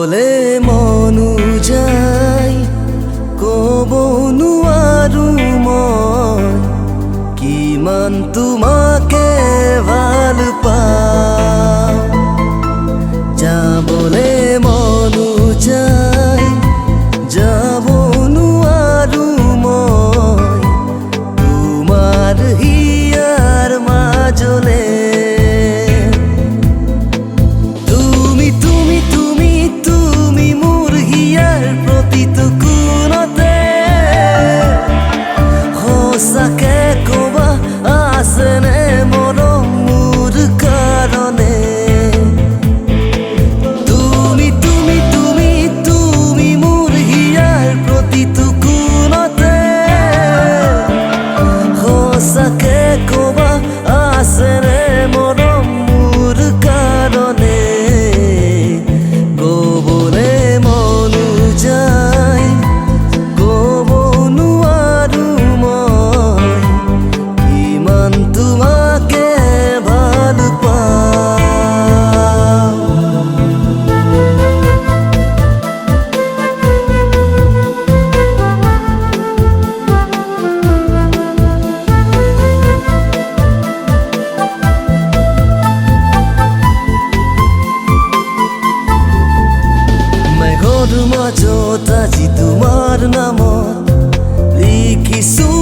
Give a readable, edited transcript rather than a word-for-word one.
কবলে মনু যায় কব নোৱাৰো মই কিমান তোমাকে ভাল পাওঁ যাবলে মনু যায় যাব নোৱাৰো মই তোমাৰ হিয়াৰ মাজলে প্ৰতিটো কোণতে সঁচাকে ক'বা আছেনে মৰম মোৰ কাৰণে তুমি তুমি তুমি তুমি মোৰ হিয়াৰ প্ৰতিটো কোণতে সঁচাকে ক'বা আছেনে মৰম মোৰ কাৰণে ক'বলে মনু যায় ক'ব নোৱাৰো মই কিমান তোমাকে ভাল পাওঁ মেঘৰ মাজত আজি তোমাৰ নামত লিখিছো